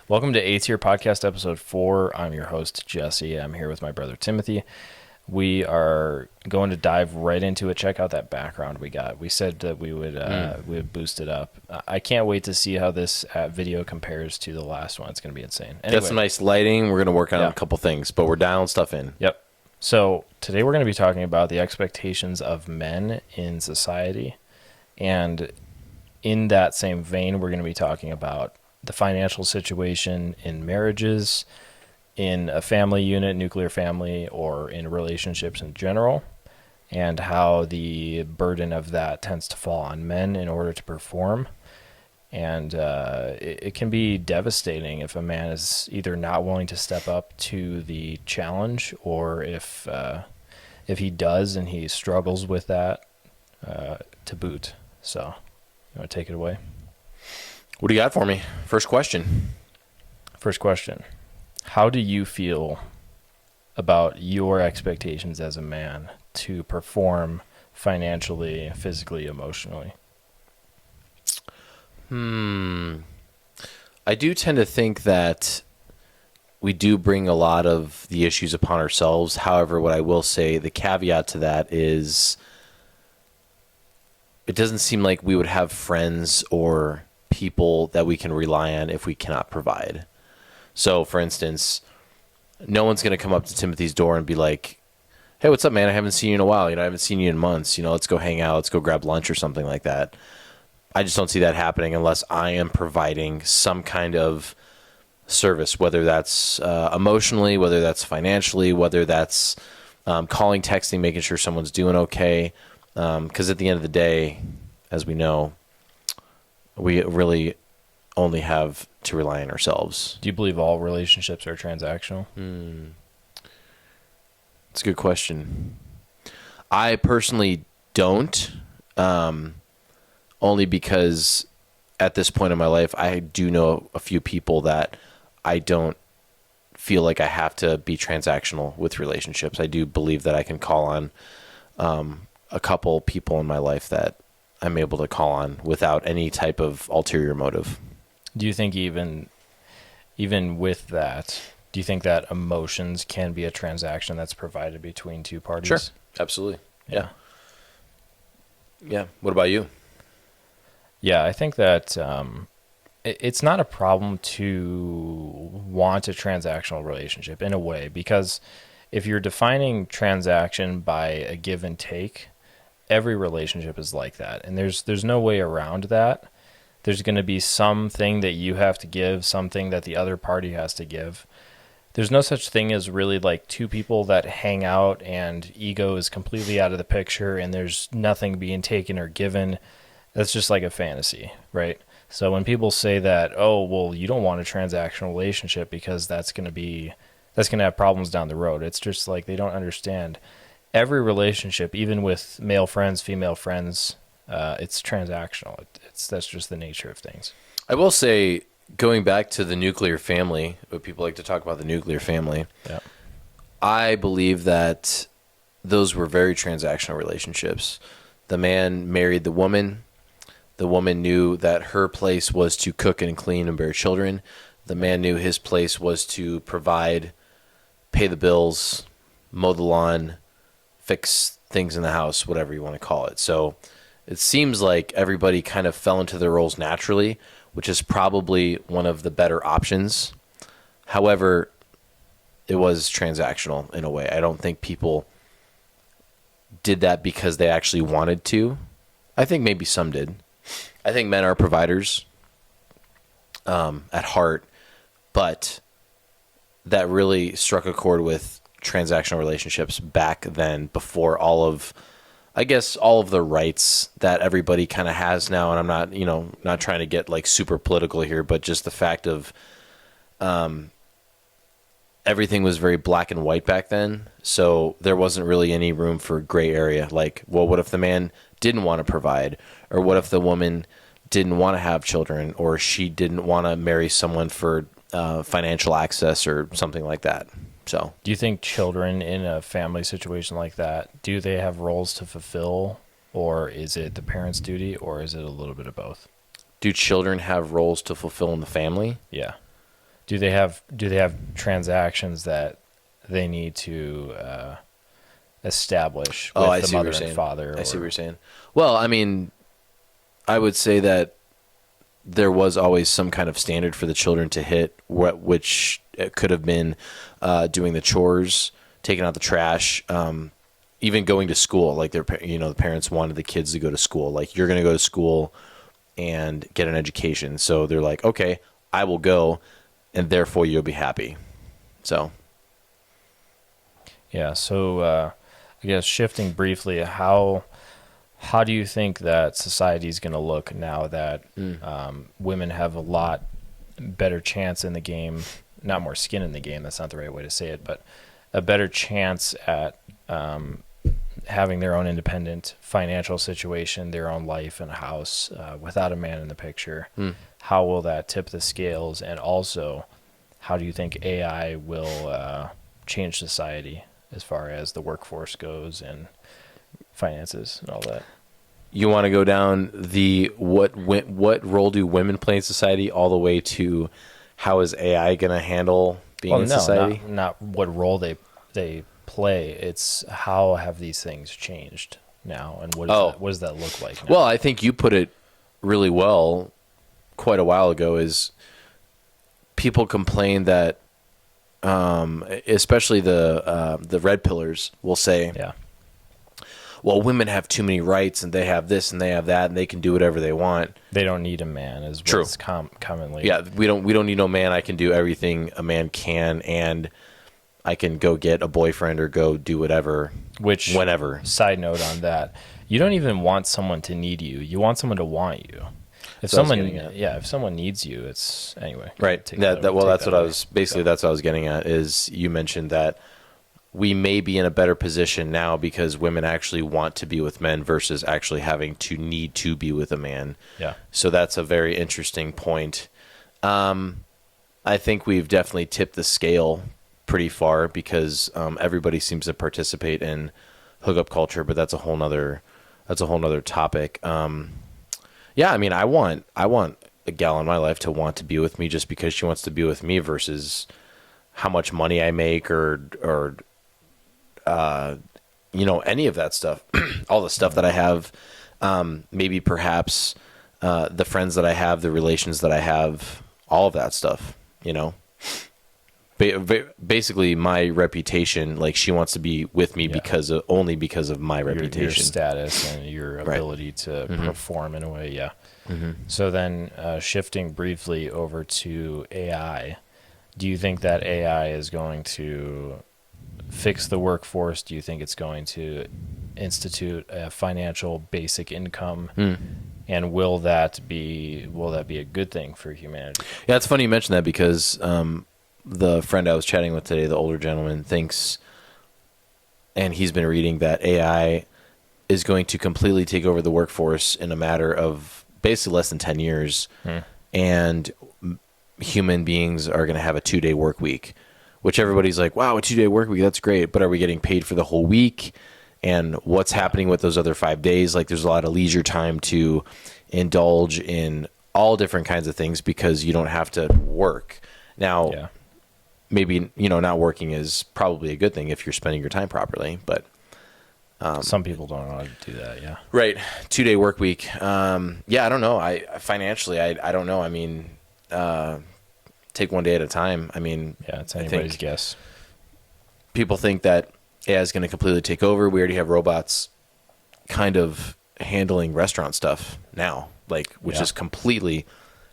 Welcome to ATIR Podcast Episode 4. I'm your host, Jesse. I'm here with my brother, Timothy. We are going to dive right into it. Check out that background we got. We said that we would boost it up. I can't wait to see how this video compares to the last one. It's going to be insane. Anyway, got some nice lighting. We're going to work on a couple things, but we're dialing stuff in. Yep. So today we're going to be talking about the expectations of men in society. And in that same vein, we're going to be talking about the financial situation in marriages, in a family unit, nuclear family, or in relationships in general, and how the burden of that tends to fall on men in order to perform. And it can be devastating if a man is either not willing to step up to the challenge, or if he does and he struggles with that to boot. So, you want to take it away? What do you got for me? First question. How do you feel about your expectations as a man to perform financially, physically, emotionally? I do tend to think that we do bring a lot of the issues upon ourselves. However, what I will say, the caveat to that is it doesn't seem like we would have friends or people that we can rely on if we cannot provide. So, for instance, no one's going to come up to Timothy's door and be like, hey, what's up, man? I haven't seen you in a while. I haven't seen you in months. Let's go hang out. Let's go grab lunch or something like that. I just don't see that happening unless I am providing some kind of service, whether that's emotionally, whether that's financially, whether that's calling, texting, making sure someone's doing okay. Because at the end of the day, as we know, we really only have to rely on ourselves. Do you believe all relationships are transactional? That's a good question. I personally don't, only because at this point in my life, I do know a few people that I don't feel like I have to be transactional with relationships. I do believe that I can call on a couple people in my life that I'm able to call on without any type of ulterior motive. Do you think even with that, do you think that emotions can be a transaction that's provided between two parties? Sure. Absolutely. Yeah. What about you? Yeah, I think that it's not a problem to want a transactional relationship in a way, because if you're defining transaction by a give and take, every relationship is like that. And there's no way around that. There's going to be something that you have to give, something that the other party has to give. There's no such thing as really like two people that hang out and ego is completely out of the picture and there's nothing being taken or given. That's just like a fantasy, right? So when people say that, oh, well, you don't want a transactional relationship because that's going to have problems down the road. It's just like they don't understand. Every relationship, even with male friends, female friends, it's transactional. That's just the nature of things. I will say, going back to the nuclear family, what people like to talk about the nuclear family, yeah. I believe that those were very transactional relationships. The man married the woman. The woman knew that her place was to cook and clean and bear children. The man knew his place was to provide, pay the bills, mow the lawn, fix things in the house, whatever you want to call it. So it seems like everybody kind of fell into their roles naturally, which is probably one of the better options. However, it was transactional in a way. I don't think people did that because they actually wanted to. I think maybe some did. I think men are providers at heart, but that really struck a chord with transactional relationships back then, before all of the rights that everybody kind of has now. And I'm not trying to get like super political here, but just the fact of everything was very black and white back then. So there wasn't really any room for gray area. Like, well, what if the man didn't want to provide? Or what if the woman didn't want to have children? Or she didn't want to marry someone for financial access or something like that? So, do you think children in a family situation like that, do they have roles to fulfill, or is it the parent's duty, or is it a little bit of both? Do children have roles to fulfill in the family? Yeah. do they have transactions that they need to establish Oh, with I the see what mother you're and saying. father? I see what Or you're saying. Well, I mean, I would say that there was always some kind of standard for the children to hit, which it could have been doing the chores, taking out the trash, even going to school. Like the parents wanted the kids to go to school. Like, you're going to go to school and get an education. So they're like, okay, I will go, and therefore you'll be happy. So yeah, so I guess shifting briefly, how do you think that society is going to look now that women have a lot better chance in the game? Not more skin in the game. That's not the right way to say it, but a better chance at having their own independent financial situation, their own life and house without a man in the picture. How will that tip the scales? And also, how do you think AI will change society as far as the workforce goes and finances and all that? you want to go down the what role do women play in society, all the way to how is AI going to handle being Well, in no, society? not what role they play. It's how have these things changed now, and what does that look like now? Well, I think you put it really well quite a while ago. Is people complain that, especially the red pillars will say, Yeah, well, women have too many rights, and they have this and they have that, and they can do whatever they want. they don't need a man, is True. what's commonly. Yeah, we don't need no man. I can do everything a man can, and I can go get a boyfriend or go do whatever, Which, whenever. side note on that, you don't even want someone to need you. You want someone to want you. If So I was someone, getting at. yeah, if someone needs you, it's anyway. Right. Take Well, take that's that what I away. was basically. That's what I was getting at. Is you mentioned that we may be in a better position now because women actually want to be with men versus actually having to need to be with a man. Yeah. So that's a very interesting point. I think we've definitely tipped the scale pretty far because everybody seems to participate in hookup culture, but that's a whole nother topic. Yeah, I mean, I want a gal in my life to want to be with me just because she wants to be with me versus how much money I make or any of that stuff. All the stuff that I have, maybe perhaps the friends that I have, the relations that I have, all of that stuff, basically my reputation. Like, she wants to be with me only because of my reputation. Your status and your Right. ability to perform in a way. Yeah. So then shifting briefly over to AI, do you think that AI is going to fix the workforce? Do you think it's going to institute a financial basic income? And will that be a good thing for humanity? Yeah, it's funny you mentioned that because the friend I was chatting with today, the older gentleman, thinks, and he's been reading, that AI is going to completely take over the workforce in a matter of basically less than 10 years. And human beings are going to have a 2-day work week, which everybody's like, wow, a 2-day work week, that's great. But are we getting paid for the whole week? And what's happening with those other 5 days? Like, there's a lot of leisure time to indulge in all different kinds of things because you don't have to work. Now, Yeah. maybe, not working is probably a good thing if you're spending your time properly, but Some people don't know how to do that. Yeah. right. 2-day work week. Yeah, I don't know. Financially, I don't know. I mean, take one day at a time. I mean, Yeah. It's I anybody's think guess. people think that AI is going to completely take over. We already have robots kind of handling restaurant stuff now, which Yeah. is completely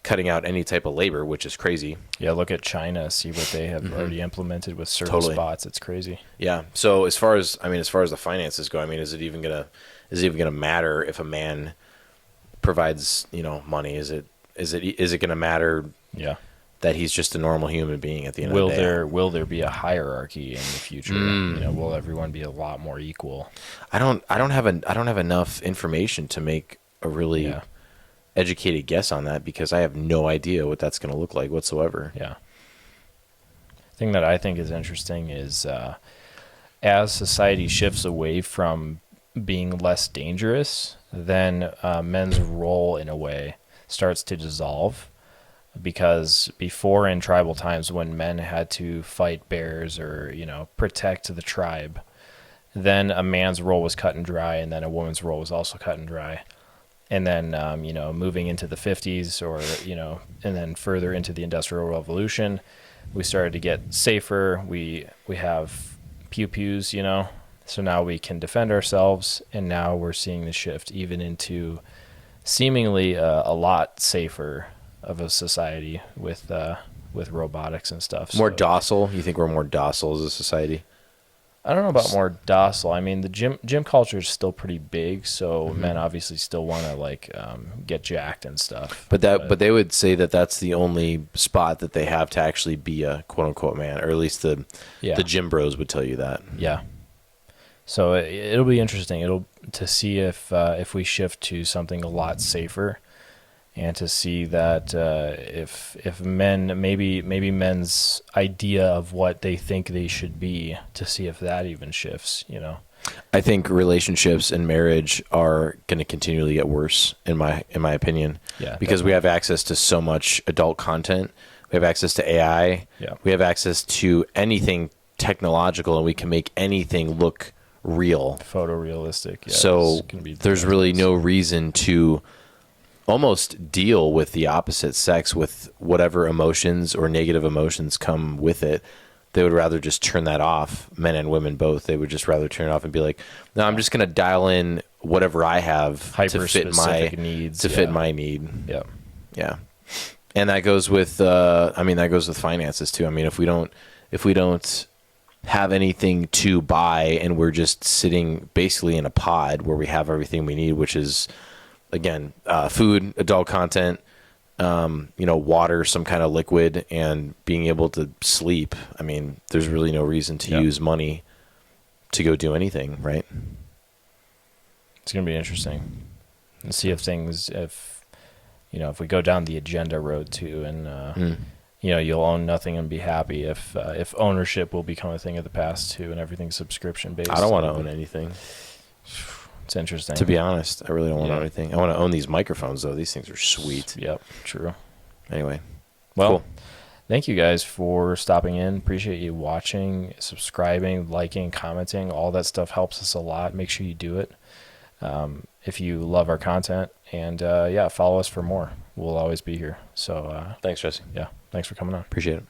cutting out any type of labor, which is crazy. Yeah. Look at China. See what they have already implemented with certain Totally. spots. It's crazy. Yeah. So as far as the finances go, I mean, is it even gonna matter if a man provides, money? Is it gonna matter Yeah. that he's just a normal human being at the end of the day? Will there be a hierarchy in the future? Will everyone be a lot more equal? I don't have enough information to make a really Yeah. educated guess on that because I have no idea what that's going to look like whatsoever. Yeah. Thing that I think is interesting is as society shifts away from being less dangerous, then men's role in a way starts to dissolve because before, in tribal times, when men had to fight bears or protect the tribe, then a man's role was cut and dry, and then a woman's role was also cut and dry. And then moving into the 50s, or and then further into the Industrial Revolution, we started to get safer. We have pew pews, so now we can defend ourselves, and now we're seeing the shift even into seemingly a lot safer of a society with robotics and stuff. More So, docile? You think we're more docile as a society? I don't know about more docile. I mean, the gym culture is still pretty big, so men obviously still want to get jacked and stuff. But they would say that that's the only spot that they have to actually be a quote unquote man, or at least the gym bros would tell you that. Yeah. So it'll be interesting. To see if we shift to something a lot safer, and to see that if men, maybe men's idea of what they think they should be, to see if that even shifts. I think relationships and marriage are going to continually get worse, in my opinion. Yeah, because we have access to so much adult content. We have access to AI. Yeah. We have access to anything technological, and we can make anything look real, photorealistic. Yeah, so there's really no reason to almost deal with the opposite sex with whatever emotions or negative emotions come with it. They would rather just turn that off, men and women both. They would just rather turn it off and be like, no, I'm just going to dial in whatever I have to fit my needs, fit my need. Yeah. Yeah. And that goes with that goes with finances too. I mean, if we don't have anything to buy, and we're just sitting basically in a pod where we have everything we need, which is, again, food, adult content, water, some kind of liquid, and being able to sleep. I mean, there's really no reason to use money to go do anything, right? It's going to be interesting and see if we go down the agenda road too, and you'll own nothing and be happy, if ownership will become a thing of the past too, and everything's subscription based. I don't want to own anything. It's interesting. To be honest, I really don't want to own anything. I want to own these microphones, though. These things are sweet. Yep, true. Anyway, well, cool. Thank you guys for stopping in. Appreciate you watching, subscribing, liking, commenting. All that stuff helps us a lot. Make sure you do it if you love our content. And follow us for more. We'll always be here. So thanks, Jesse. Yeah, thanks for coming on. Appreciate it.